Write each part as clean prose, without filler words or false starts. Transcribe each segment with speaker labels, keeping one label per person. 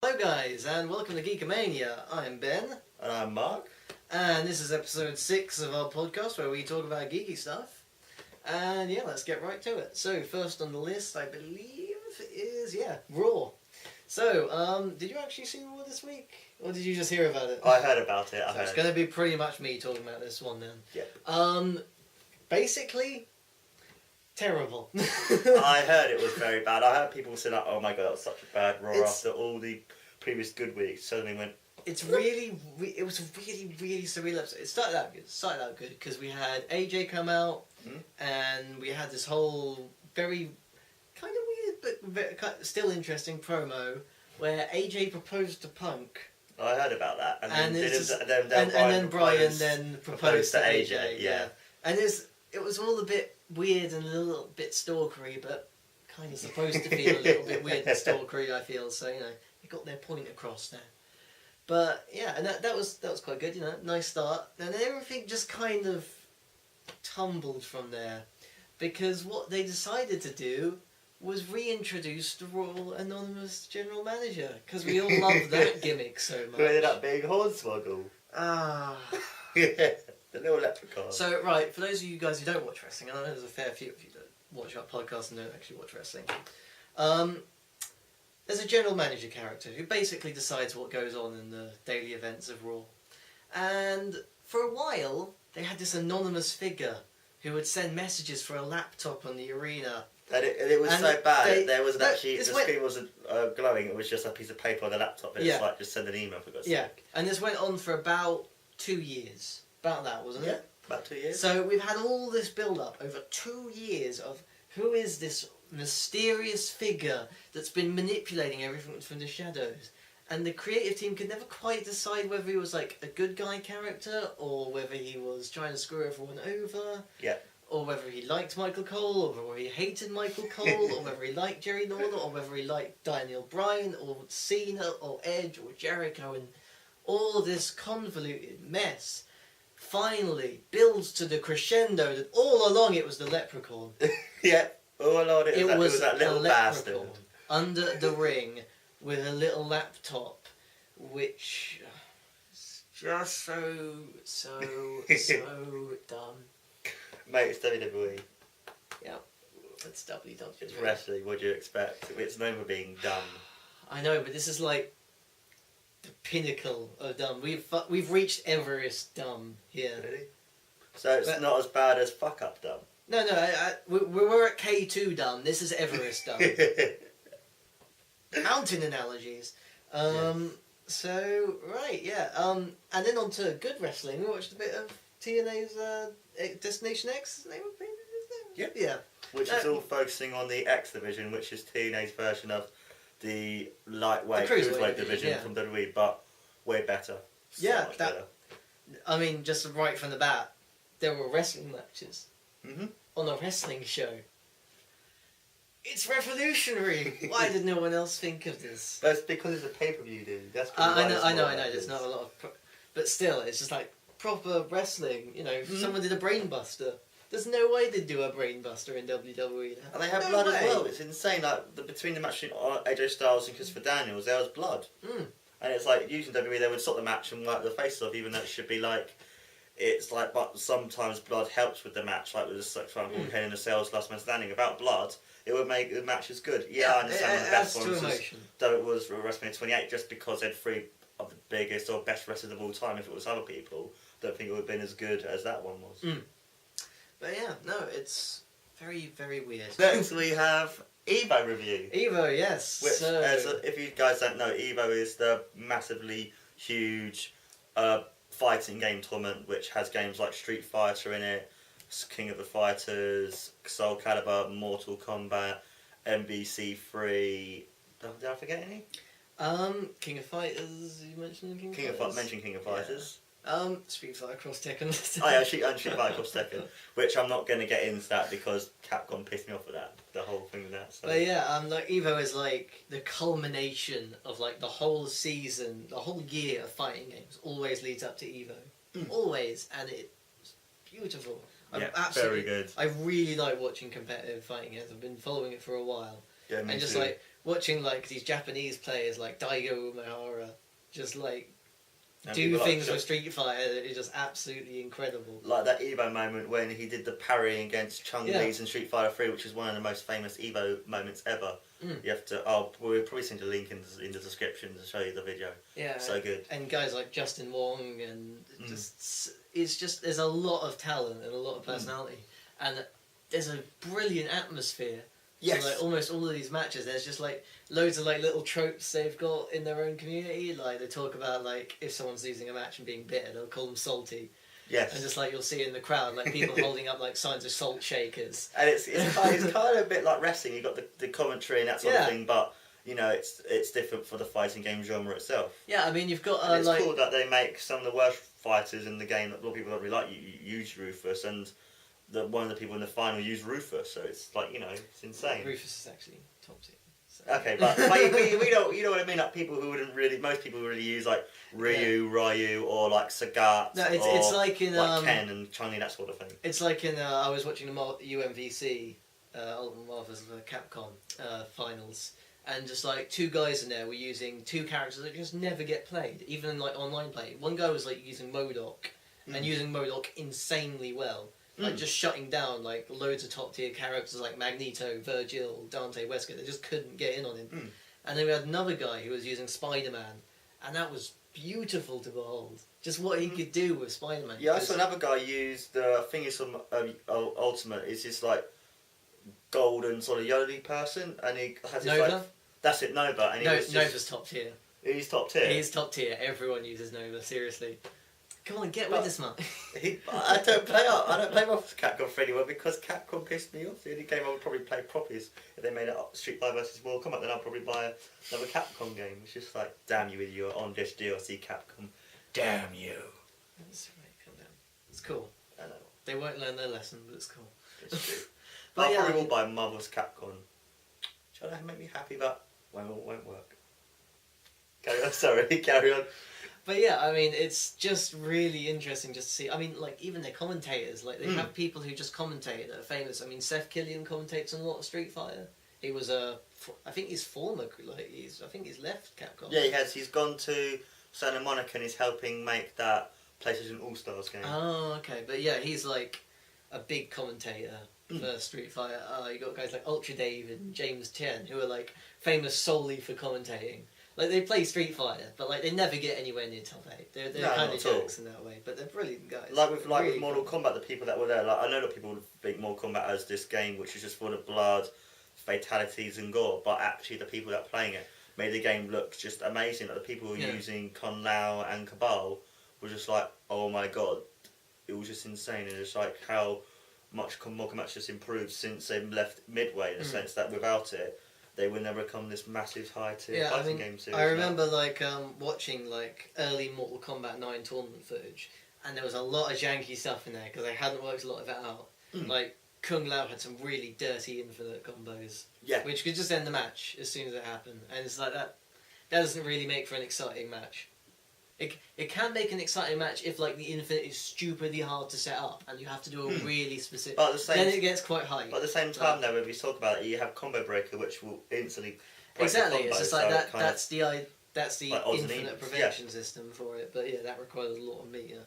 Speaker 1: Hello guys, and welcome to Geekamania. I'm Ben.
Speaker 2: And I'm Mark.
Speaker 1: And this is episode 6 of our podcast where we talk about geeky stuff. And yeah, let's get right to it. So, first on the list, I believe, is, Raw. So, did you actually see Raw this week? Or did you just hear about it?
Speaker 2: I heard about it.
Speaker 1: It's going to be pretty much me talking about this one then.
Speaker 2: Yeah.
Speaker 1: Basically, terrible.
Speaker 2: I heard it was very bad. I heard people say, like, oh my god, that was such a bad Raw after all the previous good weeks. Suddenly went...
Speaker 1: It was a really surreal episode. It started out good because we had AJ come out and we had this whole very kind of weird but still interesting promo where AJ proposed to Punk.
Speaker 2: I heard about that.
Speaker 1: And then Brian proposed to AJ.
Speaker 2: Yeah.
Speaker 1: And it was all a bit weird and a little bit stalkery, but kind of supposed to feel a little bit weird and stalkery, I feel. So, you know, they got their point across there. But yeah, and that was quite good, you know, nice start. And then everything just kind of tumbled from there. Because what they decided to do was reintroduce the Royal Anonymous General Manager. Because we all love that gimmick so much.
Speaker 2: Who ended up being Hornswoggle.
Speaker 1: Ah.
Speaker 2: Yeah, the little leprechaun.
Speaker 1: So, right, for those of you guys who don't watch wrestling, and I know there's a fair few of you that watch our podcast and don't actually watch wrestling. There's a general manager character who basically decides what goes on in the daily events of Raw. And for a while, they had this anonymous figure who would send messages for a laptop on the arena.
Speaker 2: And it was so bad. There wasn't actually... The screen wasn't glowing. It was just a piece of paper on the laptop. And it's like, just send an email for God's sake.
Speaker 1: And this went on for about 2 years. About that, wasn't it?
Speaker 2: Yeah, about 2 years.
Speaker 1: So we've had all this build-up over 2 years of who is this mysterious figure that's been manipulating everything from the shadows, and the creative team could never quite decide whether he was like a good guy character or whether he was trying to screw everyone over, or whether he liked Michael Cole, or whether he hated Michael Cole, or whether he liked Jerry Lawler, or whether he liked Daniel Bryan, or Cena, or Edge, or Jericho, and all this convoluted mess finally builds to the crescendo that all along it was the Leprechaun.
Speaker 2: Yeah. Oh Lord, it was that little bastard
Speaker 1: under the ring with a little laptop, which is just so dumb.
Speaker 2: Mate, it's WWE.
Speaker 1: Yeah, it's WWE.
Speaker 2: It's wrestling. What do you expect? It's known for being dumb.
Speaker 1: I know, but this is like the pinnacle of dumb. We've reached Everest dumb here. Really?
Speaker 2: So it's not as bad as fuck up dumb.
Speaker 1: No, we're at K2 dumb. This is Everest dumb. Mountain analogies. So, right, yeah. And then on to good wrestling. We watched a bit of TNA's Destination X. Yeah.
Speaker 2: Which is all focusing on the X division, which is TNA's version of the lightweight cruiserweight division from WWE, but way better. Better.
Speaker 1: I mean, just right from the bat, there were wrestling matches. On a wrestling show. It's revolutionary. Why did no one else think of this?
Speaker 2: That's because it's a pay-per-view, dude. That's
Speaker 1: I know. There's not a lot of... but still, it's just like proper wrestling. You know, someone did a brainbuster. There's no way they'd do a brainbuster in WWE.
Speaker 2: And they have blood as well. It's insane. Like, between the match between AJ Styles and Christopher Daniels, there was blood. And it's like, using WWE, they would stop the match and wipe the face off, even though it should be like... It's like, but sometimes blood helps with the match, like with the for example, Hell in a Cell's Last Man Standing. About blood, it would make the matches good. Yeah, I understand one of the best ones, though it was WrestleMania 28, just because they had 3 of the biggest or best wrestlers of all time. If it was other people, I don't think it would have been as good as that one was.
Speaker 1: But yeah, no, it's very, very weird.
Speaker 2: Next we have Evo review.
Speaker 1: Evo, yes.
Speaker 2: Which, if you guys don't know, Evo is the massively huge... fighting game tournament which has games like Street Fighter in it, King of the Fighters, Soul Calibur, Mortal Kombat, MVC3. Did I forget any?
Speaker 1: King of Fighters. You mentioned King of Fighters.
Speaker 2: Mention King of Fighters.
Speaker 1: Street Fighter Cross Tekken.
Speaker 2: Street Fighter Cross Tekken, which I'm not going to get into that because Capcom pissed me off with that. The whole thing with that. So.
Speaker 1: But yeah, like Evo is like the culmination of like the whole season, the whole year of fighting games. Always leads up to Evo, always, and it's beautiful. Very good. I really like watching competitive fighting games. I've been following it for a while.
Speaker 2: Yeah, me
Speaker 1: and just
Speaker 2: too.
Speaker 1: like watching like these Japanese players like Daigo Umehara just like
Speaker 2: And
Speaker 1: do
Speaker 2: people like
Speaker 1: things with
Speaker 2: just-
Speaker 1: Street Fighter that is just absolutely incredible.
Speaker 2: Like that Evo moment when he did the parry against Chun-Li's
Speaker 1: Yeah.
Speaker 2: in Street Fighter 3, which is one of the most famous Evo moments ever.
Speaker 1: Mm.
Speaker 2: You have to. We'll probably send a link in the description to show you the video.
Speaker 1: Yeah,
Speaker 2: So good.
Speaker 1: and guys like Justin Wong and just it's just there's a lot of talent and a lot of personality, and there's a brilliant atmosphere.
Speaker 2: Yes.
Speaker 1: So, like almost all of these matches, there's just like loads of like little tropes they've got in their own community. Like they talk about like if someone's losing a match and being bitter, they'll call them salty.
Speaker 2: Yes.
Speaker 1: And just like you'll see in the crowd, like people holding up like signs of salt shakers.
Speaker 2: And it's kind of a bit like wrestling. You got the commentary and that sort of thing, but you know it's different for the fighting game genre itself.
Speaker 1: Yeah, I mean you've got
Speaker 2: And it's
Speaker 1: like
Speaker 2: cool that they make some of the worst fighters in the game that a lot of people don't really like. You use Rufus, and one of the people in the final used Rufus. So it's like it's insane.
Speaker 1: Rufus is actually top tier. So.
Speaker 2: Okay, but we don't. You know what I mean? Like people who wouldn't really, most people would really use like Ryu, or like Sagat.
Speaker 1: No, it's like in
Speaker 2: like Ken and Chun-Li, that sort of thing.
Speaker 1: It's like in I was watching the UMVC Ultimate Marvels of the Capcom finals, and just like two guys in there were using two characters that just never get played, even in like online play. One guy was like using MODOK and using MODOK insanely well. Like just shutting down like loads of top tier characters like Magneto, Virgil, Dante Wesker. They just couldn't get in on him. And then we had another guy who was using Spider-Man, and that was beautiful to behold. Just what he could do with Spider-Man.
Speaker 2: Yeah, I saw another guy use the thing is from Ultimate. It's this like golden sort of Yodely person, and he has this
Speaker 1: Nova?
Speaker 2: like that's it, Nova, and he was just,
Speaker 1: Nova's top tier.
Speaker 2: he's top tier.
Speaker 1: He's top tier. Everyone uses Nova. Seriously. Come on, get with this, man.
Speaker 2: I don't play off Capcom 3 anymore because Capcom pissed me off. The only game I would probably play properly is if they made it Street Fighter versus Mortal Kombat. Then I'll probably buy another Capcom game. It's just like, damn you with your on-dish DLC, Capcom. Damn you.
Speaker 1: That's right, calm down. It's cool.
Speaker 2: I know.
Speaker 1: They won't learn their lesson, but it's cool.
Speaker 2: It's true.
Speaker 1: But
Speaker 2: I
Speaker 1: yeah,
Speaker 2: probably
Speaker 1: I mean-
Speaker 2: will buy Marvel's Capcom. Try to make me happy, but won't work. Carry on. Sorry, carry on.
Speaker 1: But yeah, I mean, it's just really interesting just to see. I mean, like, even their commentators, like, they have people who just commentate that are famous. I mean, Seth Killian commentates on a lot of Street Fighter. He was I think he's former, like, I think he's left Capcom.
Speaker 2: Yeah, he has. He's gone to Santa Monica and he's helping make that PlayStation All-Stars game.
Speaker 1: Oh, okay. But yeah, he's, like, a big commentator for Street Fighter. You got guys like Ultra Dave and James Tien, who are, like, famous solely for commentating. Like, they play Street Fighter, but, like, they never get anywhere near top 8. They're
Speaker 2: No,
Speaker 1: kind
Speaker 2: not
Speaker 1: of
Speaker 2: at all.
Speaker 1: jokes in that way, but they're brilliant guys.
Speaker 2: Like with
Speaker 1: Really
Speaker 2: Mortal
Speaker 1: cool.
Speaker 2: Kombat, the people that were there, like I know that people would think Mortal Kombat as this game which is just full of blood, fatalities and gore, but actually the people that are playing it made the game look just amazing. Like the people who were using Kun Lao and Cabal were just like, oh my god, it was just insane, and it's like how much Mortal Kombat's just improved since they left Midway, in the sense that without it, they would never become this massive high tier fighting game series.
Speaker 1: I remember like watching like early Mortal Kombat 9 tournament footage, and there was a lot of janky stuff in there because they hadn't worked a lot of it out. Like Kung Lao had some really dirty infinite combos, which could just end the match as soon as it happened, and it's like that doesn't really make for an exciting match. It can make an exciting match if like the infinite is stupidly hard to set up and you have to do a really specific.
Speaker 2: But at the same
Speaker 1: then it gets quite high.
Speaker 2: But at the same time, though, when we talk about it, you have Combo Breaker, which will instantly break
Speaker 1: Exactly,
Speaker 2: the combo,
Speaker 1: it's just
Speaker 2: so
Speaker 1: like
Speaker 2: it
Speaker 1: that.
Speaker 2: kind of-
Speaker 1: That's the
Speaker 2: like odds and
Speaker 1: infinite
Speaker 2: evens,
Speaker 1: prevention system for it. But yeah, that requires a lot of meter.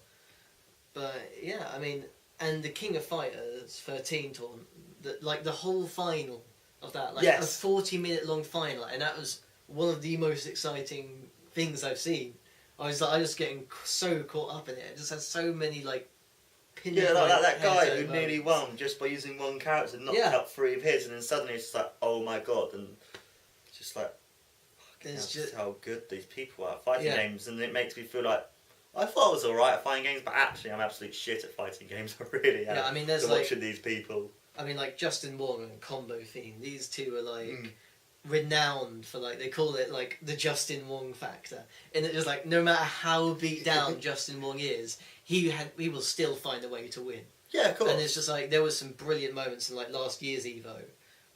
Speaker 1: But yeah, I mean, and the King of Fighters 13 tournament, like the whole final of that, like a 40-minute long final, and that was one of the most exciting things I've seen. I was just getting so caught up in it. It just has so many like.
Speaker 2: Yeah, like that guy
Speaker 1: head-to-head
Speaker 2: who nearly
Speaker 1: moments.
Speaker 2: won just by using one character, knocked out 3 of his, and then suddenly it's just like, oh my god, and it's just like,
Speaker 1: It's
Speaker 2: just
Speaker 1: just
Speaker 2: how good these people are at fighting
Speaker 1: Yeah.
Speaker 2: games, and it makes me feel like I thought I was alright at fighting games, but actually I'm absolute shit at fighting games. I really am.
Speaker 1: Yeah, I mean, there's
Speaker 2: to
Speaker 1: like
Speaker 2: watching these people.
Speaker 1: I mean, like Justin Wong and Combo Theme. These two are like renowned for like they call it like the Justin Wong factor, and it just like no matter how beat down Justin Wong is, he will still find a way to win.
Speaker 2: Yeah, of course.
Speaker 1: And it's just like there was some brilliant moments in like last year's Evo,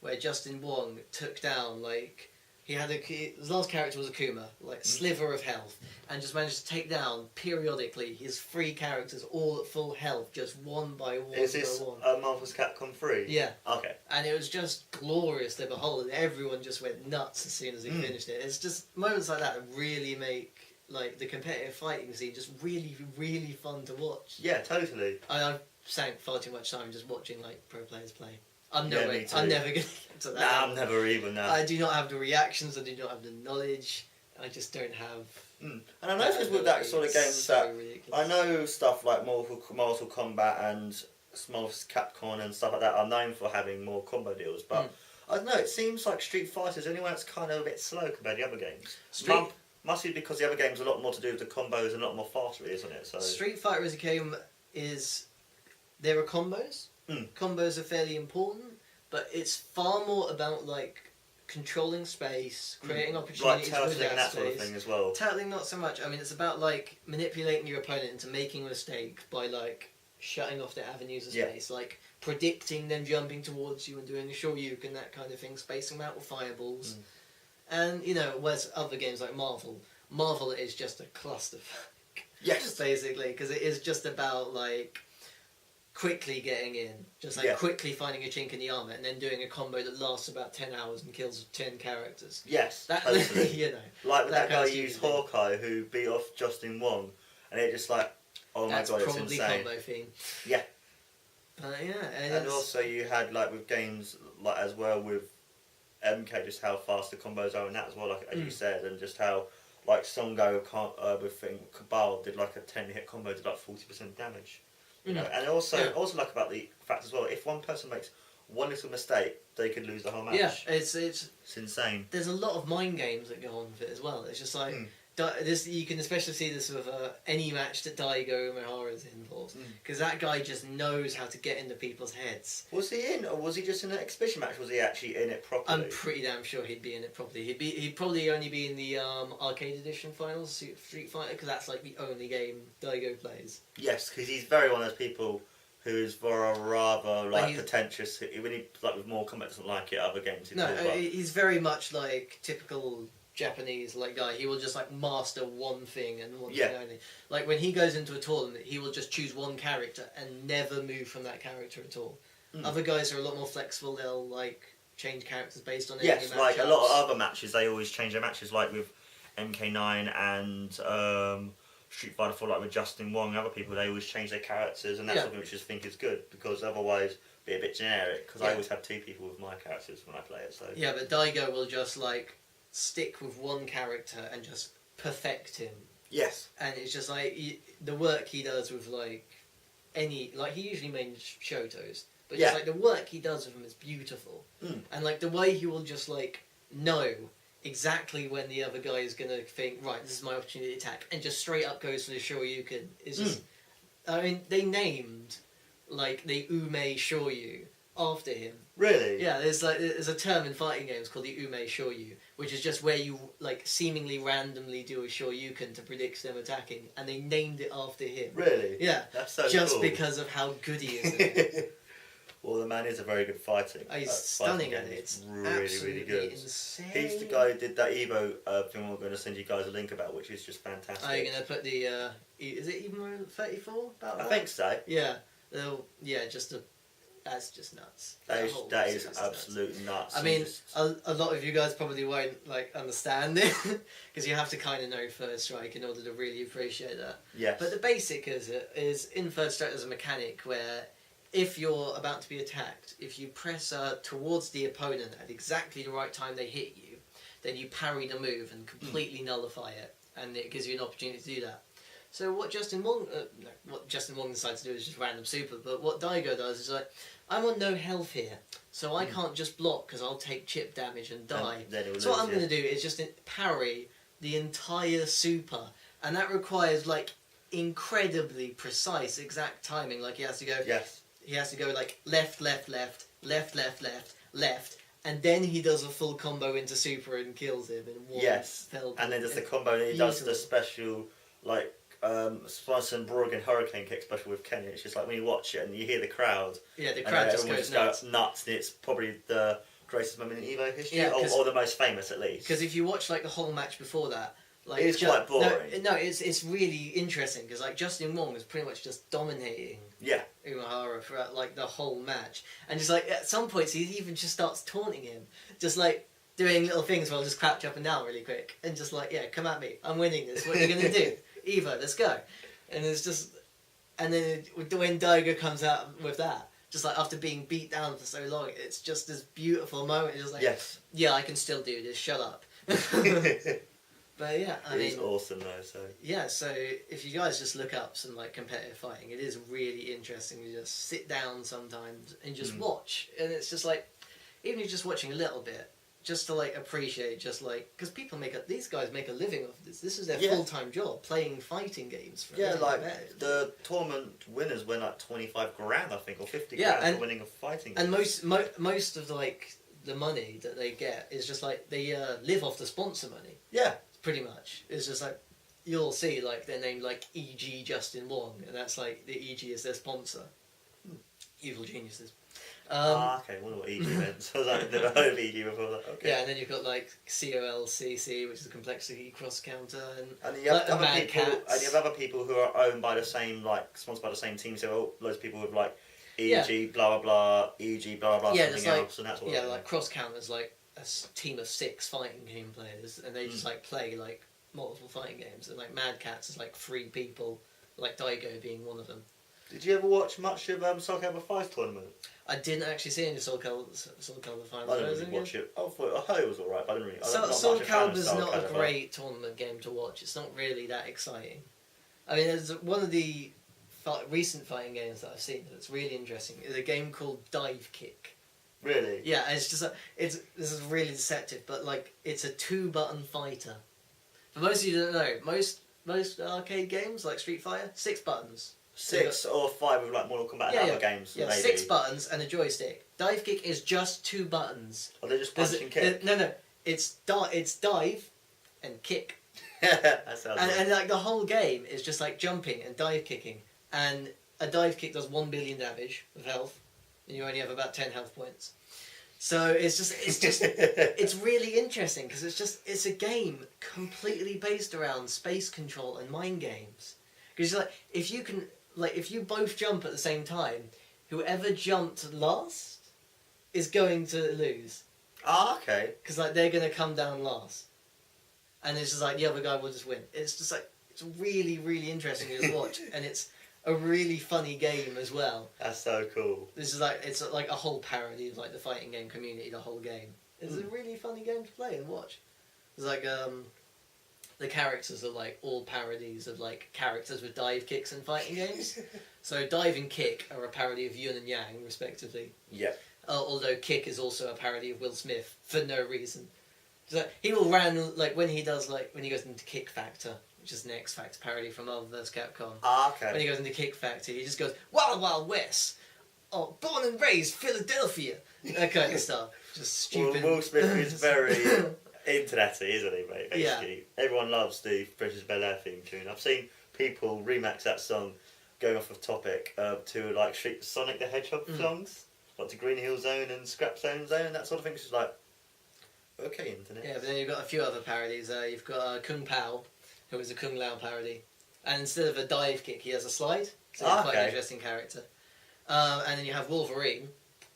Speaker 1: where Justin Wong took down like He had his last character was Akuma, like sliver of health, and just managed to take down periodically his 3 characters all at full health, just one by one.
Speaker 2: Is this Marvel's Capcom 3?
Speaker 1: Yeah.
Speaker 2: Okay.
Speaker 1: And it was just glorious to behold, and everyone just went nuts as soon as he finished it. It's just moments like that that really make like the competitive fighting scene just really, really fun to watch.
Speaker 2: Yeah, totally.
Speaker 1: I've sank far too much time just watching like pro players play. I'm
Speaker 2: Yeah,
Speaker 1: never
Speaker 2: me too.
Speaker 1: going to get to that.
Speaker 2: Nah, I'm never even now.
Speaker 1: I do not have the reactions. I do not have the knowledge. I just don't have.
Speaker 2: And I noticed with that sort of games
Speaker 1: so
Speaker 2: that
Speaker 1: ridiculous.
Speaker 2: I know stuff like Mortal Kombat and Marvel's Capcom and stuff like that are known for having more combo deals, but I don't know. It seems like Street Fighter is the only one that's kind of a bit slow compared to the other games. Must be because the other game's a lot more to do with the combos and a lot more faster, isn't it? So
Speaker 1: Street Fighter as a game there are combos. Combos are fairly important, but it's far more about like controlling space, creating opportunities
Speaker 2: like
Speaker 1: with
Speaker 2: turtling and that
Speaker 1: space.
Speaker 2: sort of thing as well.
Speaker 1: Turtling not so much. I mean, it's about like manipulating your opponent into making a mistake by like shutting off their avenues of space, like predicting them jumping towards you and doing a shoryuken, that kind of thing, spacing them out with fireballs. And you know, whereas other games like Marvel is just a clusterfuck.
Speaker 2: Yes.
Speaker 1: Basically, because it is just about like quickly getting in, just like quickly finding a chink in the armor, and then doing a combo that lasts about 10 hours and kills 10 characters.
Speaker 2: Yes,
Speaker 1: that
Speaker 2: totally.
Speaker 1: you know,
Speaker 2: like with that guy who used Hawkeye who beat off Justin Wong, and it just like, oh
Speaker 1: that's
Speaker 2: my god,
Speaker 1: probably
Speaker 2: it's insane.
Speaker 1: combo theme.
Speaker 2: Yeah.
Speaker 1: And
Speaker 2: also you had like with games like as well with MK, just how fast the combos are in that as well, like as you said, and just how like Songo with Cabal did like a 10-hit combo, did like 40% damage. You know, and also like about the fact as well, if one person makes one little mistake, they could lose the whole match.
Speaker 1: Yeah, it's
Speaker 2: insane.
Speaker 1: There's a lot of mind games that go on with it as well. It's just like this. You can especially see this with any match that Daigo Umehara is in for, because that guy just knows how to get into people's heads.
Speaker 2: Was he in, or was he just in an exhibition match? Was he actually in it properly?
Speaker 1: I'm pretty damn sure he'd be in it properly. He'd probably only be in the arcade edition finals, Street Fighter, because that's like the only game Daigo plays.
Speaker 2: Yes, because he's very one of those people who is rather like pretentious. When he like with more combat doesn't like it. Other games,
Speaker 1: he's very much like typical Japanese like guy. He will just like master one thing and one thing only. Like when he goes into a tournament, he will just choose one character and never move from that character at all. Other guys are a lot more flexible. They'll like change characters based on
Speaker 2: yes, like a lot of other matches, they always change their matches. Like with MK9 and Street Fighter 4, like with Justin Wong and other people, they always change their characters, and that's something which I just think is good, because otherwise it'd be a bit generic, because I always have 2 people with my characters when I play it. So
Speaker 1: yeah, but Daigo will just like stick with one character and just perfect him.
Speaker 2: Yes.
Speaker 1: And it's just like the work he does with like he usually mains Shotos, but just like the work he does with him is beautiful. And like the way he will just like know exactly when the other guy is going to think, right, this is my opportunity to attack, and just straight up goes for the Shoryuken. It's just, I mean, they named like the Ume Shoryu after him.
Speaker 2: Really?
Speaker 1: Yeah, there's a term in fighting games called the Ume Shoryu, which is just where you like seemingly randomly do a Shoryuken to predict them attacking, and they named it after him.
Speaker 2: Really?
Speaker 1: Yeah.
Speaker 2: That's so
Speaker 1: just
Speaker 2: cool.
Speaker 1: because of how good he is at it.
Speaker 2: Well, the man is a very good fighter.
Speaker 1: He's stunning at it. It's
Speaker 2: really good.
Speaker 1: Insane.
Speaker 2: He's the guy who did that Evo thing we're going to send you guys a link about, which is just fantastic.
Speaker 1: Are you going to put the... is it even 34 about that?
Speaker 2: I think so.
Speaker 1: Yeah. That's just nuts.
Speaker 2: That is absolute nuts.
Speaker 1: I mean, a lot of you guys probably won't like understand it, because you have to kind of know Third Strike in order to really appreciate that.
Speaker 2: Yes.
Speaker 1: But the basic is in Third Strike there's a mechanic where if you're about to be attacked, if you press towards the opponent at exactly the right time they hit you, then you parry the move and completely nullify it, and it gives you an opportunity to do that. So what Justin Wong decides to do is just random super, but what Daigo does is like, I'm on no health here, so I can't just block because I'll take chip damage and die. So what I'm going to do is just parry the entire super, and that requires like incredibly precise, exact timing. Like he has to go.
Speaker 2: Yes.
Speaker 1: He has to go like left, left, left, left, left, left, left, and then he does a full combo into super and kills him in one fell.
Speaker 2: And then does the combo, and he does the special like Swanson Brogan Hurricane Kick special with Kenya. It's just like when you watch it and you hear the crowd.
Speaker 1: Yeah, the crowd just
Speaker 2: goes
Speaker 1: nuts.
Speaker 2: nuts. And it's probably greatest moment in Evo history,
Speaker 1: Yeah,
Speaker 2: or the most famous at least.
Speaker 1: Because if you watch like the whole match before that, like
Speaker 2: it's quite boring.
Speaker 1: No, it's really interesting because like Justin Wong is pretty much just dominating.
Speaker 2: Yeah.
Speaker 1: Umehara throughout like the whole match, and just like at some points he even just starts taunting him, just like doing little things while just crouch up and down really quick, and just like, yeah, come at me, I'm winning this. What are you gonna do, Evo? Let's go. And it's just, and then when Daigo comes out with that, just like after being beat down for so long, it's just this beautiful moment. It's just like,
Speaker 2: yes,
Speaker 1: yeah, I can still do this. Shut up. But yeah, I mean,
Speaker 2: it's awesome though. So
Speaker 1: yeah, so if you guys just look up some like competitive fighting, it is really interesting to just sit down sometimes and just watch, and it's just like, even if you're just watching a little bit, just to like appreciate, just like, because people these guys make a living off this. This is their full-time job, playing fighting games. For
Speaker 2: like the tournament winners win like 25 grand, I think, or 50 grand for winning a fighting game.
Speaker 1: And most of the money that they get is just like they live off the sponsor money.
Speaker 2: Yeah.
Speaker 1: Pretty much. It's just like, you'll see like they're named like EG Justin Wong, and that's like the EG is their sponsor. Evil geniuses.
Speaker 2: Okay, I wonder what EG meant. So I was like, I've never heard of EG before. Like, okay.
Speaker 1: Yeah, and then you've got like COLCC, which is the complexity cross counter,
Speaker 2: and you have other people who are owned by the same, like sponsored by the same team. So loads of people with like EG blah blah blah, EG blah blah blah, something else, and that's what.
Speaker 1: Yeah, like cross counters, like a team of 6 fighting game players, and they just like play like multiple fighting games, and like Mad Cats is like 3 people, like Daigo being one of them.
Speaker 2: Did you ever watch much of Soul Calibur 5 tournament?
Speaker 1: I didn't actually see any Soul Calibur final.
Speaker 2: I didn't really watch it. I heard it was alright, but I didn't really.
Speaker 1: Soul Calibur's not a great tournament game to watch. It's not really that exciting. I mean, there's one of the recent fighting games that I've seen that's really interesting is a game called Dive Kick.
Speaker 2: Really?
Speaker 1: Yeah, and it's just this is really deceptive, but like it's a 2-button fighter. For most of you that don't know, most arcade games like Street Fighter, 6 buttons.
Speaker 2: 6 or 5 with like Mortal Kombat and other games.
Speaker 1: Yeah, maybe. 6 buttons and a joystick. Dive Kick is just 2 buttons.
Speaker 2: Are they just punch and kick?
Speaker 1: No, it's dive and kick.
Speaker 2: That sounds
Speaker 1: and like the whole game is just like jumping and dive kicking, and a dive kick does 1 billion damage of health, and you only have about 10 health points. So it's just it's really interesting because it's a game completely based around space control and mind games. Because like if you both jump at the same time, whoever jumped last is going to lose.
Speaker 2: Ah, okay.
Speaker 1: Because like they're gonna come down last, and it's just like the other guy will just win. It's just like it's really really interesting to watch, and it's a really funny game as well.
Speaker 2: That's so cool.
Speaker 1: This is like it's like a whole parody of like the fighting game community. The whole game. It's a really funny game to play and watch. It's like the characters are like all parodies of like characters with dive kicks in fighting games. So dive and kick are a parody of Yun and Yang respectively.
Speaker 2: Yeah.
Speaker 1: Although Kick is also a parody of Will Smith for no reason. So he will when he goes into Kick Factor, which is an X Factor parody from Marvel vs. Capcom.
Speaker 2: Ah, okay.
Speaker 1: When he goes into Kick Factor, he just goes Wild Wild West, born and raised Philadelphia, that kind of stuff. Just stupid.
Speaker 2: Well, Will Smith is very internety, isn't he, mate? Basically, everyone loves the British Bel Air theme tune. I've seen people remix that song, going off of topic, to like Sonic the Hedgehog songs, like to Green Hill Zone and Scrap Zone, that sort of thing. It's just like, okay, internet.
Speaker 1: Yeah, but then you've got a few other parodies. You've got Kung Pao, who is a Kung Lao parody, and instead of a dive kick, he has a slide. So he's quite an interesting character. And then you have Wolverine,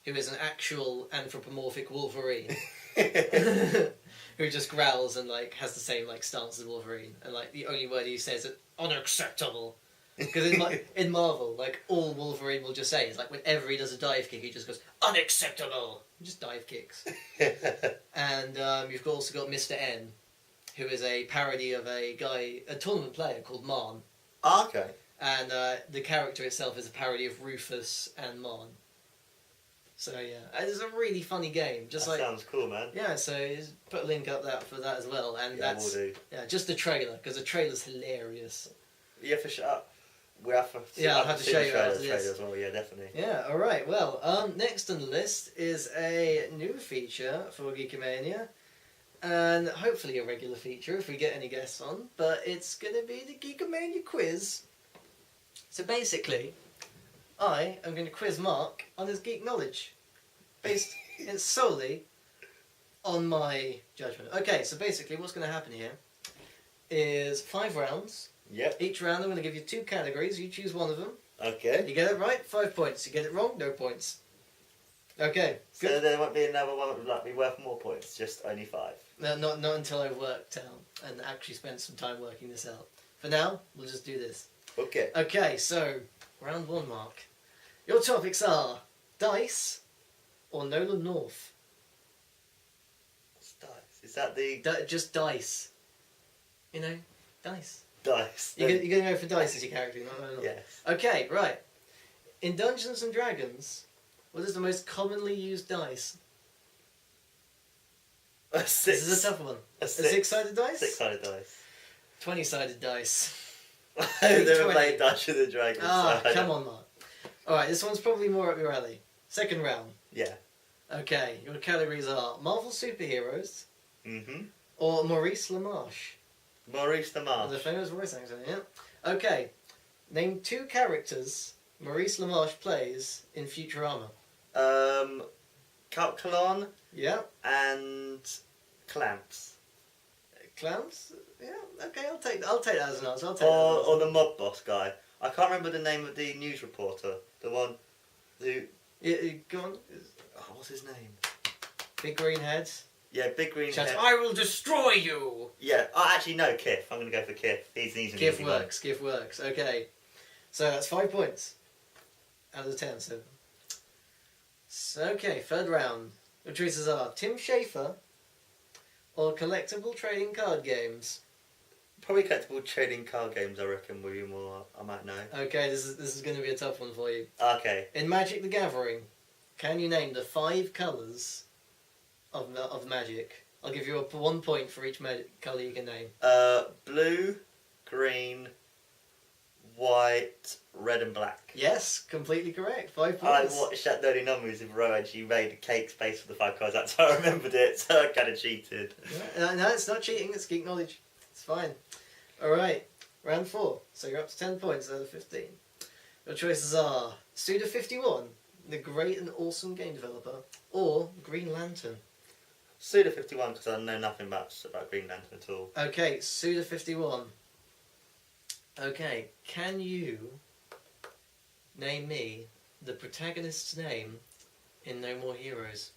Speaker 1: who is an actual anthropomorphic Wolverine, who just growls and like has the same like stance as Wolverine, and like the only word he says is unacceptable. Because in Marvel, like all Wolverine will just say is like whenever he does a dive kick, he just goes unacceptable. He just dive kicks. And you've also got Mr. N, who is a parody of a tournament player called Marn.
Speaker 2: Ah, okay.
Speaker 1: And the character itself is a parody of Rufus and Marn. So yeah, it's a really funny game. That
Speaker 2: sounds cool, man.
Speaker 1: Yeah, so just put a link up for that as well. And
Speaker 2: we'll do.
Speaker 1: Yeah, just the trailer, because the trailer's hilarious.
Speaker 2: Yeah, for sure. I'll have to show you after this. As well. Yeah, definitely.
Speaker 1: Yeah, alright. Well, next on the list is a new feature for Geekamania, and hopefully a regular feature if we get any guests on, but it's going to be the Geekamania quiz. So basically, I am going to quiz Mark on his geek knowledge, based solely on my judgment. Okay, so basically what's going to happen here is 5 rounds.
Speaker 2: Yep.
Speaker 1: Each round I'm going to give you 2 categories. You choose one of them.
Speaker 2: Okay.
Speaker 1: You get it right, 5 points. You get it wrong, no points. Okay,
Speaker 2: So
Speaker 1: good.
Speaker 2: there won't be another one that would like be worth more points, just only 5.
Speaker 1: No, not until I've worked out and actually spent some time working this out. For now, we'll just do this.
Speaker 2: Okay.
Speaker 1: Okay, so round 1, Mark. Your topics are dice or Nolan North.
Speaker 2: What's dice? Is that the
Speaker 1: Just dice. You know, dice.
Speaker 2: dice?
Speaker 1: You're going to go for dice as your character, not Nolan North.
Speaker 2: Yes.
Speaker 1: Okay, right. In Dungeons and Dragons, what is the most commonly used dice?
Speaker 2: A 6.
Speaker 1: This is a tough one.
Speaker 2: A
Speaker 1: A
Speaker 2: 6.
Speaker 1: 6-sided dice?
Speaker 2: 6-sided dice.
Speaker 1: 20-sided dice.
Speaker 2: I've never
Speaker 1: 20.
Speaker 2: played Dungeons and Dragons.
Speaker 1: Ah,
Speaker 2: so I
Speaker 1: come
Speaker 2: don't-
Speaker 1: on, Mark. Alright, this one's probably more up your alley. Second round.
Speaker 2: Yeah.
Speaker 1: Okay, your categories are Marvel superheroes
Speaker 2: Mm-hmm.
Speaker 1: or Maurice LaMarche.
Speaker 2: Maurice the
Speaker 1: The
Speaker 2: Marsh.
Speaker 1: famous voice actor, yeah. Okay, name 2 characters Maurice LaMarche plays in Futurama.
Speaker 2: Calculon
Speaker 1: Yeah.
Speaker 2: and Clamps.
Speaker 1: Clowns? Yeah, okay, I'll take that as an answer.
Speaker 2: Or the mob boss guy. I can't remember the name of the news reporter. The one who...
Speaker 1: Go on.
Speaker 2: Oh, what's his name?
Speaker 1: Big green head.
Speaker 2: Yeah, big green
Speaker 1: Shouts,
Speaker 2: head.
Speaker 1: I will destroy you!
Speaker 2: Yeah, oh, actually no, Kif. I'm going to go for Kif. He's an
Speaker 1: Gif
Speaker 2: easy one.
Speaker 1: works, Gif works. Okay. So that's 5 points out of 10. So okay, third round. Your choices are Tim Schafer or collectible trading card games.
Speaker 2: Probably collectible trading card games, I reckon, will be more... I might know.
Speaker 1: Okay, this is going to be a tough one for you.
Speaker 2: Okay.
Speaker 1: In Magic the Gathering, can you name the 5 colours of Magic? I'll give you 1 point for each colour you can name.
Speaker 2: Blue, green, white, red and black.
Speaker 1: Yes, completely correct. 5
Speaker 2: I
Speaker 1: points.
Speaker 2: watched that Dirty Numbers with Ro and she made a cake space for the 5 cards. That's how I remembered it, so I kind of cheated.
Speaker 1: Yeah, no, it's not cheating. It's geek knowledge. It's fine. All right, round 4. So you're up to 10 points out of 15. Your choices are Suda51, the great and awesome game developer, or Green Lantern.
Speaker 2: Suda51 because I know nothing about Green Lantern at all.
Speaker 1: Okay, Suda51. Okay, can you name me the protagonist's name in No More Heroes?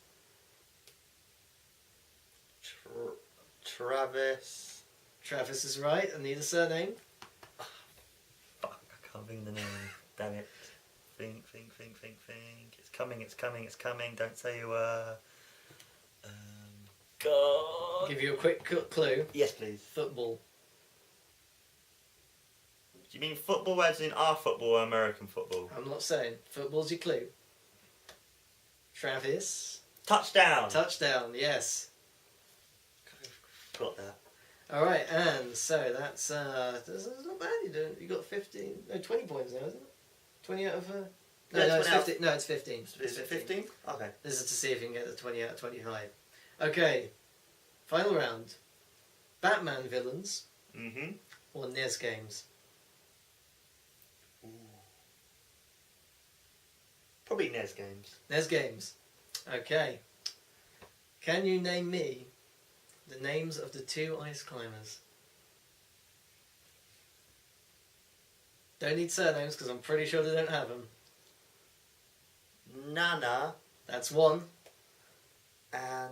Speaker 2: Travis.
Speaker 1: Travis is right. I need a surname.
Speaker 2: Fuck, I can't think of the name. Damn it. Think. It's coming. Don't say you were. God.
Speaker 1: I'll give you a quick clue.
Speaker 2: Yes, please.
Speaker 1: Football.
Speaker 2: Do you mean football as in our football or American football?
Speaker 1: I'm not saying. Football's your clue. Travis.
Speaker 2: Touchdown!
Speaker 1: Touchdown, yes.
Speaker 2: Got that.
Speaker 1: Alright, and so that's not bad. You got 20 points now, isn't it? 20 out of
Speaker 2: Yeah,
Speaker 1: it's
Speaker 2: 20 out.
Speaker 1: 15. No, it's 15.
Speaker 2: Is it 15? Okay.
Speaker 1: This is to see if you can get the 20 out of 25. Okay, final round. Batman villains
Speaker 2: Mm-hmm.
Speaker 1: or NES games?
Speaker 2: Probably NES games.
Speaker 1: NES games. Okay. Can you name me the names of the 2 ice climbers? Don't need surnames because I'm pretty sure they don't have them.
Speaker 2: Nana
Speaker 1: That's 1.
Speaker 2: and... I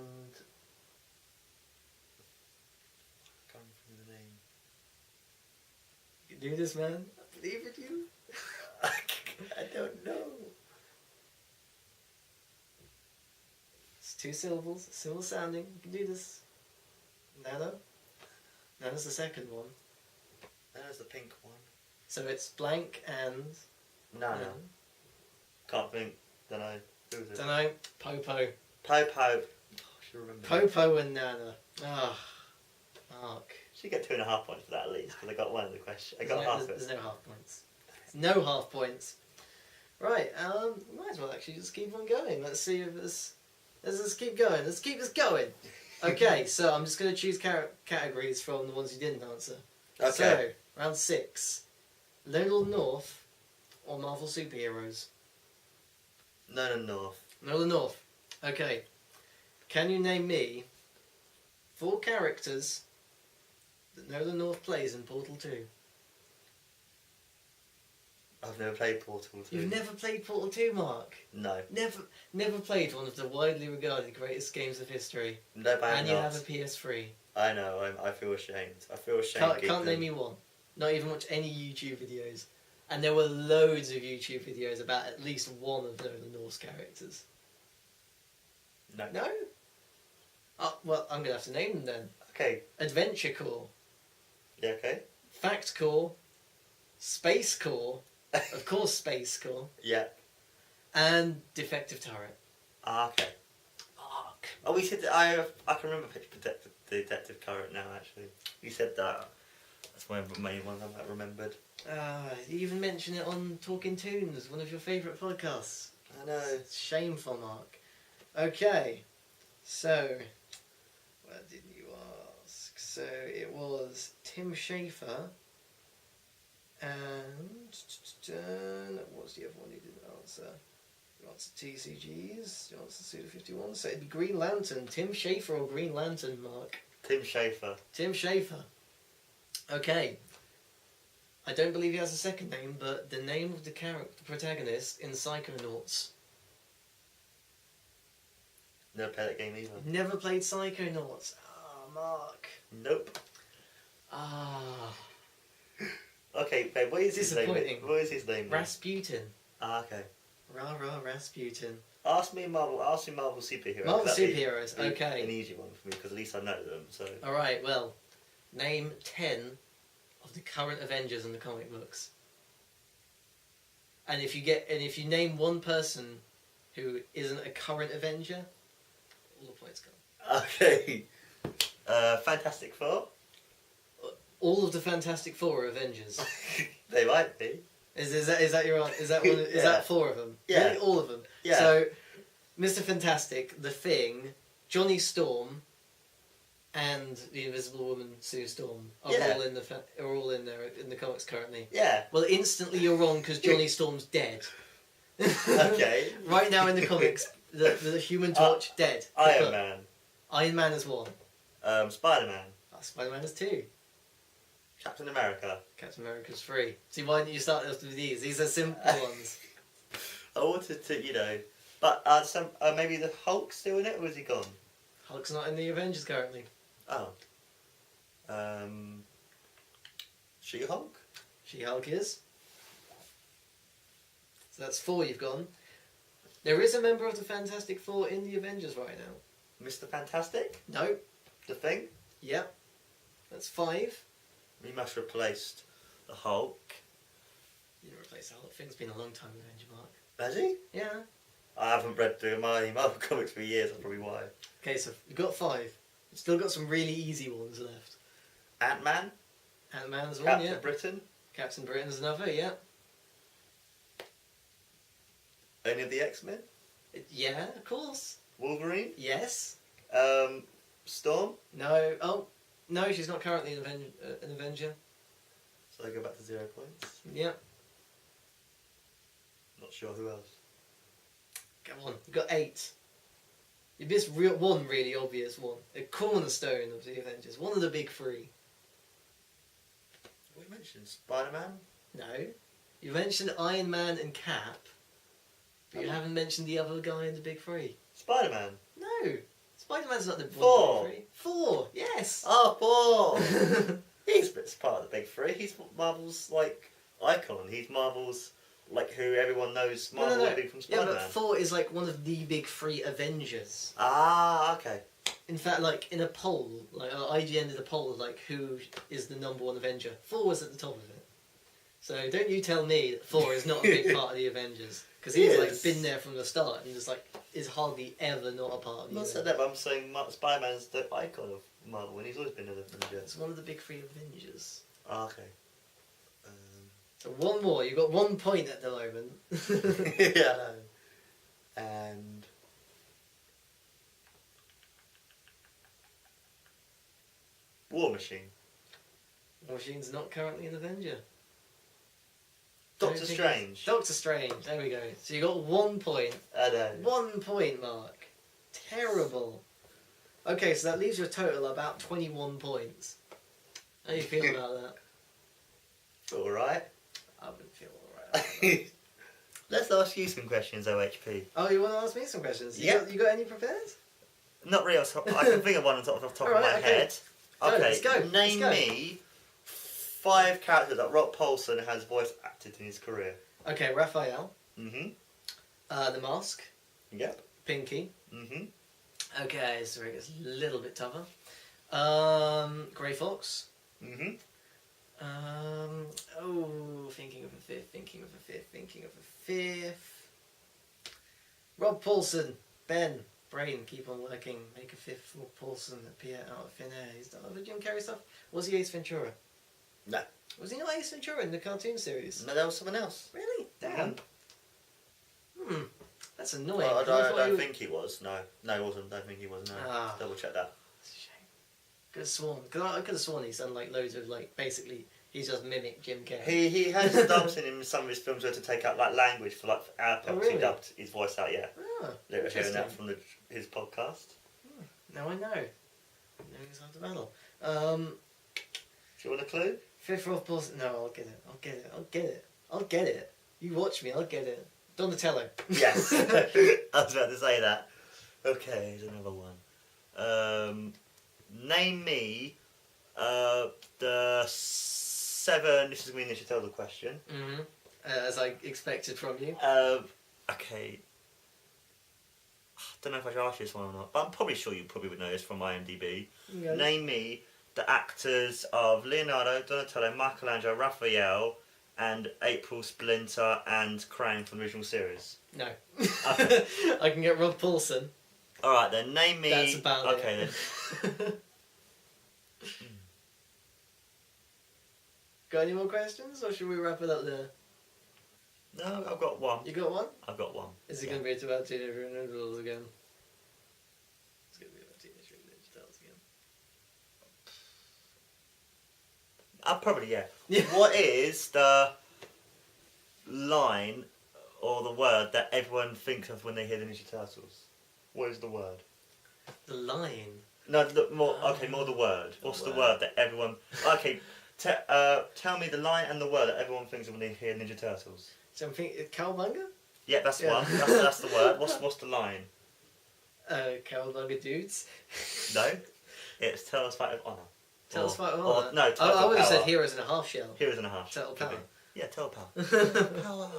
Speaker 2: can't remember the name.
Speaker 1: You can do this, man. I believe in you.
Speaker 2: I don't know.
Speaker 1: It's 2 syllables, similar sounding. You can do this. Nano. Nano's the second one.
Speaker 2: There's the pink one.
Speaker 1: So it's blank and...
Speaker 2: Nana. Can't think. Don't know. Who was it?
Speaker 1: Don't know. Popo.
Speaker 2: Popo. Oh, I should remember.
Speaker 1: Popo and Nana. Ah. Mark.
Speaker 2: Should get 2.5 points for that at least because I got one of the question. I got half of
Speaker 1: There's
Speaker 2: it.
Speaker 1: no half points. There's no half points. Right, might as well actually just keep on going. Let's see if there's... Let's just keep going. Let's keep this going. Okay, so I'm just going to choose categories from the ones you didn't answer.
Speaker 2: Okay.
Speaker 1: So, round 6. Lone North or Marvel superheroes?
Speaker 2: No, North.
Speaker 1: Nolan North. Okay. Can you name me 4 characters that Nolan North plays in Portal 2.
Speaker 2: I've never played Portal 2.
Speaker 1: You've never played Portal 2, Mark?
Speaker 2: No.
Speaker 1: Never played one of the widely regarded greatest games of history.
Speaker 2: No, but
Speaker 1: and you have a PS3.
Speaker 2: I know, I feel ashamed. I feel ashamed.
Speaker 1: Can't name me one. Not even watch any YouTube videos. And there were loads of YouTube videos about at least one of Nolan North's characters.
Speaker 2: No.
Speaker 1: No? Oh, well, I'm going to have to name them then.
Speaker 2: Okay.
Speaker 1: Adventure Core.
Speaker 2: Yeah, okay.
Speaker 1: Fact Core. Space Core. Of course, Space Core.
Speaker 2: Yeah.
Speaker 1: And Defective Turret.
Speaker 2: Ah, okay.
Speaker 1: Mark.
Speaker 2: Oh, we said that I can remember the Detective Turret now, actually. You said that. That's one of the main ones I remembered.
Speaker 1: You even mentioned it on Talking Toons, one of your favourite podcasts.
Speaker 2: I know.
Speaker 1: It's shameful, Mark. Okay, so, where did you ask? So, it was Tim Schafer, and what was the other one you didn't answer? You answered TCGs, you answered Suda51, so it'd be Green Lantern. Tim Schafer or Green Lantern, Mark?
Speaker 2: Tim Schafer.
Speaker 1: Tim Schafer. Okay. I don't believe he has a second name, but the name of the protagonist in Psychonauts.
Speaker 2: Never played that game either.
Speaker 1: Never played Psychonauts. Ah, Mark.
Speaker 2: Nope.
Speaker 1: Ah.
Speaker 2: Okay, babe, what is his name?
Speaker 1: Disappointing.
Speaker 2: What is his name?
Speaker 1: Rasputin.
Speaker 2: Ah, okay.
Speaker 1: Rah rah Rasputin.
Speaker 2: Ask me Marvel superheroes.
Speaker 1: Marvel
Speaker 2: That'd be
Speaker 1: superheroes, okay.
Speaker 2: An easy one for me, because at least I know them, so...
Speaker 1: Alright, well, name 10 of the current Avengers in the comic books. And if you name one person who isn't a current Avenger, all the points go.
Speaker 2: Okay. Fantastic Four?
Speaker 1: All of the Fantastic Four are Avengers.
Speaker 2: They might be.
Speaker 1: Is that your answer? Is that one? Is
Speaker 2: Yeah.
Speaker 1: that 4 of them?
Speaker 2: Yeah.
Speaker 1: Really? All of them.
Speaker 2: Yeah.
Speaker 1: So, Mr. Fantastic, The Thing, Johnny Storm, and the Invisible Woman Sue Storm are
Speaker 2: Yeah.
Speaker 1: all in there in the comics currently.
Speaker 2: Yeah.
Speaker 1: Well, instantly you're wrong because Johnny Storm's dead.
Speaker 2: Okay.
Speaker 1: Right now in the comics, the Human Torch dead.
Speaker 2: Iron Man.
Speaker 1: Iron Man is 1.
Speaker 2: Spider-Man.
Speaker 1: Spider-Man is 2.
Speaker 2: Captain America.
Speaker 1: Captain America's 3. See, why didn't you start off with these? These are simple ones.
Speaker 2: I wanted to, but maybe the Hulk's still in it, or is he gone?
Speaker 1: Hulk's not in the Avengers currently.
Speaker 2: Oh. She-Hulk?
Speaker 1: She-Hulk is. So that's 4 you've gone. There is a member of the Fantastic Four in the Avengers right now.
Speaker 2: Mr. Fantastic?
Speaker 1: No.
Speaker 2: The Thing?
Speaker 1: Yep. That's 5.
Speaker 2: He must have replaced the Hulk.
Speaker 1: You didn't replace the Hulk. Thing's been a long time Avenger, Mark.
Speaker 2: Has he?
Speaker 1: Yeah.
Speaker 2: I haven't read the Marvel comics for years, that's probably why.
Speaker 1: Okay, so you've got 5. You've still got some really easy ones left.
Speaker 2: Ant-Man?
Speaker 1: Ant-Man's one,
Speaker 2: Captain
Speaker 1: yeah.
Speaker 2: Britain?
Speaker 1: Captain Britain's another, yeah.
Speaker 2: Any of the X-Men?
Speaker 1: Yeah, of course.
Speaker 2: Wolverine?
Speaker 1: Yes.
Speaker 2: Storm?
Speaker 1: No. Oh, no, she's not currently an Avenger.
Speaker 2: So I go back to 0 points.
Speaker 1: Yeah.
Speaker 2: Not sure who else.
Speaker 1: Come on, you've got 8. You missed one really obvious one. A cornerstone of the Avengers. One of the big 3.
Speaker 2: What you mentioned? Spider-Man?
Speaker 1: No. You mentioned Iron Man and Cap, but you haven't mentioned the other guy in the big 3.
Speaker 2: Spider-Man?
Speaker 1: No. Spider-Man's not the one
Speaker 2: 4.
Speaker 1: of the big 3. 4, yes.
Speaker 2: Oh, 4! He's part of the big 3. He's Marvel's, icon. He's Marvel's, who everyone knows Marvel would be from Spider-Man.
Speaker 1: Yeah, but 4 is one of the big 3 Avengers.
Speaker 2: Ah, okay.
Speaker 1: In fact, in a poll, IGN did a poll of who is the number 1 Avenger. 4 was at the top of it. So don't you tell me that 4 is not a big part of the Avengers. Because he's been there from the start and just is hardly ever not a part of the
Speaker 2: I'm not
Speaker 1: Avengers.
Speaker 2: saying that, but I'm saying Spider-Man's the icon of Marvel and he's always been an Avenger.
Speaker 1: It's one of the big 3 Avengers.
Speaker 2: Ah, okay.
Speaker 1: So one more, you've got 1 point at the moment.
Speaker 2: Yeah, I know. And... War Machine.
Speaker 1: War Machine's not currently an Avenger.
Speaker 2: Doctor Strange.
Speaker 1: Doctor Strange, there we go. So you got 1 point.
Speaker 2: I know.
Speaker 1: 1 point, Mark. Terrible. Okay, so that leaves you a total of about 21 points. How do you feel about that?
Speaker 2: Feel alright.
Speaker 1: I wouldn't feel alright.
Speaker 2: Let's ask you some questions, OHP.
Speaker 1: Oh, you want to ask me some questions?
Speaker 2: Yeah.
Speaker 1: You got any prepared?
Speaker 2: Not really. I can think of one on top of my head. Okay,
Speaker 1: let's go.
Speaker 2: Name me 5 characters that Rob Paulson has voice acted in his career.
Speaker 1: Okay, Raphael.
Speaker 2: Mm-hmm.
Speaker 1: The Mask.
Speaker 2: Yep.
Speaker 1: Pinky.
Speaker 2: Mm-hmm.
Speaker 1: Okay, so it gets a little bit tougher. Grey Fox.
Speaker 2: Mm-hmm.
Speaker 1: Thinking of a fifth. Rob Paulson. Ben. Brain, keep on working. Make a fifth Rob Paulson appear out of thin air. He's done other Jim Carrey stuff. Was he Ace Ventura?
Speaker 2: No.
Speaker 1: Was he not Ace Ventura in the cartoon series?
Speaker 2: No, that was someone else.
Speaker 1: Really? Damn.
Speaker 2: Mhm.
Speaker 1: That's annoying.
Speaker 2: Well, I
Speaker 1: 'cause I
Speaker 2: don't
Speaker 1: thought
Speaker 2: think he was. No, he wasn't. I don't think he was. No.
Speaker 1: Ah.
Speaker 2: Double check that.
Speaker 1: That's a shame. Could have sworn. Because I could have sworn he's done like loads of like basically he's just mimicked Jim Carrey.
Speaker 2: He has dubbed in some of his films where to take out like language for like our purpose.
Speaker 1: really?
Speaker 2: He dubbed his voice out. Yeah.
Speaker 1: Ah,
Speaker 2: They were hearing that
Speaker 1: interesting.
Speaker 2: from his podcast.
Speaker 1: Now I know. Now he's after battle.
Speaker 2: Do you want a clue?
Speaker 1: Fifth Rob Paulson. No, I'll get it. You watch me. I'll get it. Donatello.
Speaker 2: Yes. I was about to say that. Okay, here's another one. Name me the 7. This is going to be Ninja Turtle question.
Speaker 1: Mm-hmm. As I expected from you.
Speaker 2: Okay. I don't know if I should ask you this one or not, but I'm probably sure you probably would know this from IMDb.
Speaker 1: Okay.
Speaker 2: Name me the actors of Leonardo, Donatello, Michelangelo, Raphael, and April, Splinter, and Crane from the original series.
Speaker 1: No.
Speaker 2: Okay.
Speaker 1: I can get Rob Paulson.
Speaker 2: Alright then, name me...
Speaker 1: That's about
Speaker 2: okay,
Speaker 1: it.
Speaker 2: then.
Speaker 1: Got any more questions, or should we wrap it up there?
Speaker 2: No, I've got one.
Speaker 1: You got one?
Speaker 2: I've got one.
Speaker 1: Is it going to be about Teenage Mutant Ninja Turtles again? It's going to be about Teenage Mutant Ninja Turtles again.
Speaker 2: Probably, yeah.
Speaker 1: Yeah.
Speaker 2: What is the line or the word that everyone thinks of when they hear the Ninja Turtles? What is the word?
Speaker 1: The line.
Speaker 2: No, more the word. What's the word that everyone... Okay, tell me the line and the word that everyone thinks of when they hear Ninja Turtles.
Speaker 1: Something... Cowabunga?
Speaker 2: Yeah, that's
Speaker 1: Yeah.
Speaker 2: one. That's the word. What's the line?
Speaker 1: Cowabunga dudes.
Speaker 2: No? It's Turtles Fight with Honour.
Speaker 1: Turtles Fight with
Speaker 2: or-
Speaker 1: Honour?
Speaker 2: No,
Speaker 1: I
Speaker 2: Turtle
Speaker 1: would have said
Speaker 2: Power.
Speaker 1: Heroes in a Half Shell.
Speaker 2: Heroes in a Half.
Speaker 1: Turtle
Speaker 2: Could be.
Speaker 1: Power.
Speaker 2: Yeah, Turtle Power. Power.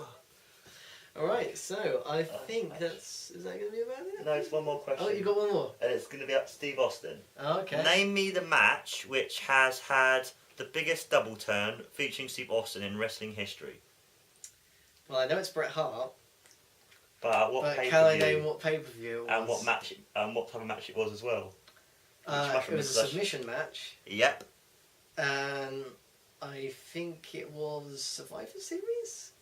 Speaker 1: Alright, so I think that's... Is that going to be about it?
Speaker 2: No, it's one more question.
Speaker 1: Oh, you got one more?
Speaker 2: And it's going to be up to Steve Austin.
Speaker 1: Oh, okay.
Speaker 2: Name me the match which has had the biggest double turn featuring Steve Austin in wrestling history.
Speaker 1: Well, I know it's Bret Hart,
Speaker 2: But what
Speaker 1: but
Speaker 2: pay
Speaker 1: can I
Speaker 2: per view
Speaker 1: name what pay-per-view it was?
Speaker 2: and what match and what type of match it was as well?
Speaker 1: It was a submission match,
Speaker 2: Yep.
Speaker 1: and I think it was Survivor Series?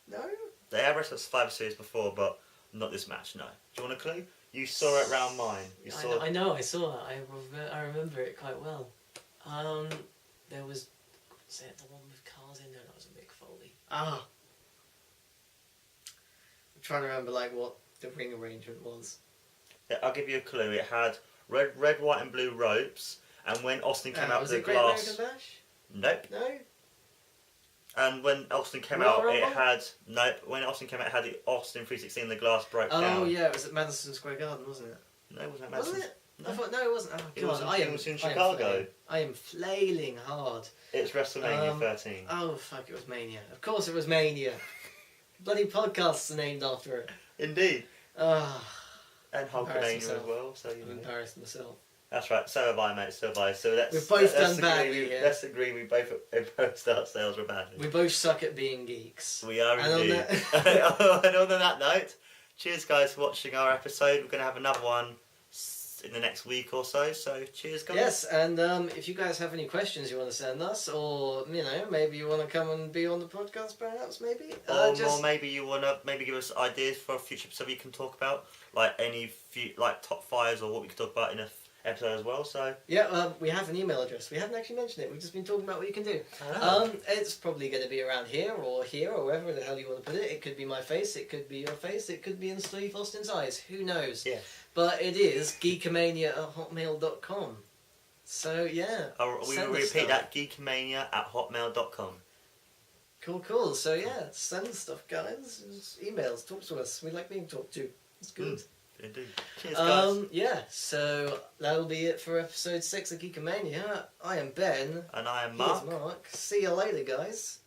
Speaker 1: No?
Speaker 2: They have wrestled Survivor Series before, but not this match. No. Do you want a clue? You saw it round mine. You saw.
Speaker 1: I know, I saw it. I remember it quite well. There was it the one with cars in there? That was a Mick Foley. I'm trying to remember like what the ring arrangement was.
Speaker 2: Yeah, I'll give you a clue. It had red, white, and blue ropes, and when Austin came out
Speaker 1: was
Speaker 2: with
Speaker 1: it
Speaker 2: the
Speaker 1: Great
Speaker 2: glass.
Speaker 1: American Bash?
Speaker 2: Nope.
Speaker 1: No.
Speaker 2: And when Austin came
Speaker 1: Royal
Speaker 2: out, it
Speaker 1: Rumble?
Speaker 2: had nope. When Austin came out, it had the Austin 316. The glass broke down.
Speaker 1: Oh yeah, it was at Madison Square Garden, wasn't it?
Speaker 2: No, it wasn't.
Speaker 1: Wasn't
Speaker 2: Madison.
Speaker 1: it?
Speaker 2: No.
Speaker 1: I thought no, it wasn't. Oh,
Speaker 2: It
Speaker 1: God,
Speaker 2: was in-
Speaker 1: I
Speaker 2: it
Speaker 1: am.
Speaker 2: was in
Speaker 1: I am
Speaker 2: Chicago.
Speaker 1: I am flailing hard.
Speaker 2: It's WrestleMania
Speaker 1: Um,
Speaker 2: 13.
Speaker 1: Oh fuck! It was Mania. Of course, it was Mania. Bloody podcasts are named after it.
Speaker 2: Indeed.
Speaker 1: Ah,
Speaker 2: And Hulkamania
Speaker 1: Embarrassed
Speaker 2: as
Speaker 1: myself.
Speaker 2: well. So you
Speaker 1: I'm
Speaker 2: know.
Speaker 1: embarrassed myself.
Speaker 2: That's right. So have I, mate. So have I. So let's.
Speaker 1: We've both
Speaker 2: let's
Speaker 1: done badly
Speaker 2: agree,
Speaker 1: here.
Speaker 2: Let's agree. We both imposed ourselves were badly.
Speaker 1: We both suck at being geeks.
Speaker 2: We are
Speaker 1: And on
Speaker 2: indeed. And on that note, cheers, guys, for watching our episode. We're going to have another one in the next week or so. So cheers, guys.
Speaker 1: Yes, and if you guys have any questions you want to send us, or you know, maybe you want to come and be on the podcast, perhaps, maybe.
Speaker 2: Or maybe you want to give us ideas for a future episode we can talk about, like any top fives or what we could talk about in episode as well. So
Speaker 1: Yeah, we have an email address. We haven't actually mentioned it. We've just been talking about what you can do. It's probably going to be around here or wherever the hell you want to put it. It could be my face. It could be your face. It could be in Steve Austin's eyes. Who knows?
Speaker 2: Yeah.
Speaker 1: But it is geekamania@hotmail.com. So yeah.
Speaker 2: we will repeat that: geekamania@hotmail.com.
Speaker 1: Cool. So yeah, send stuff, guys. Just emails, talk to us. We like being talked to. It's good.
Speaker 2: Indeed. Cheers, guys.
Speaker 1: Yeah. So that'll be it for episode 6 of Geekamania. I am Ben.
Speaker 2: And I am
Speaker 1: Here's
Speaker 2: Mark.
Speaker 1: Mark. See you later, guys.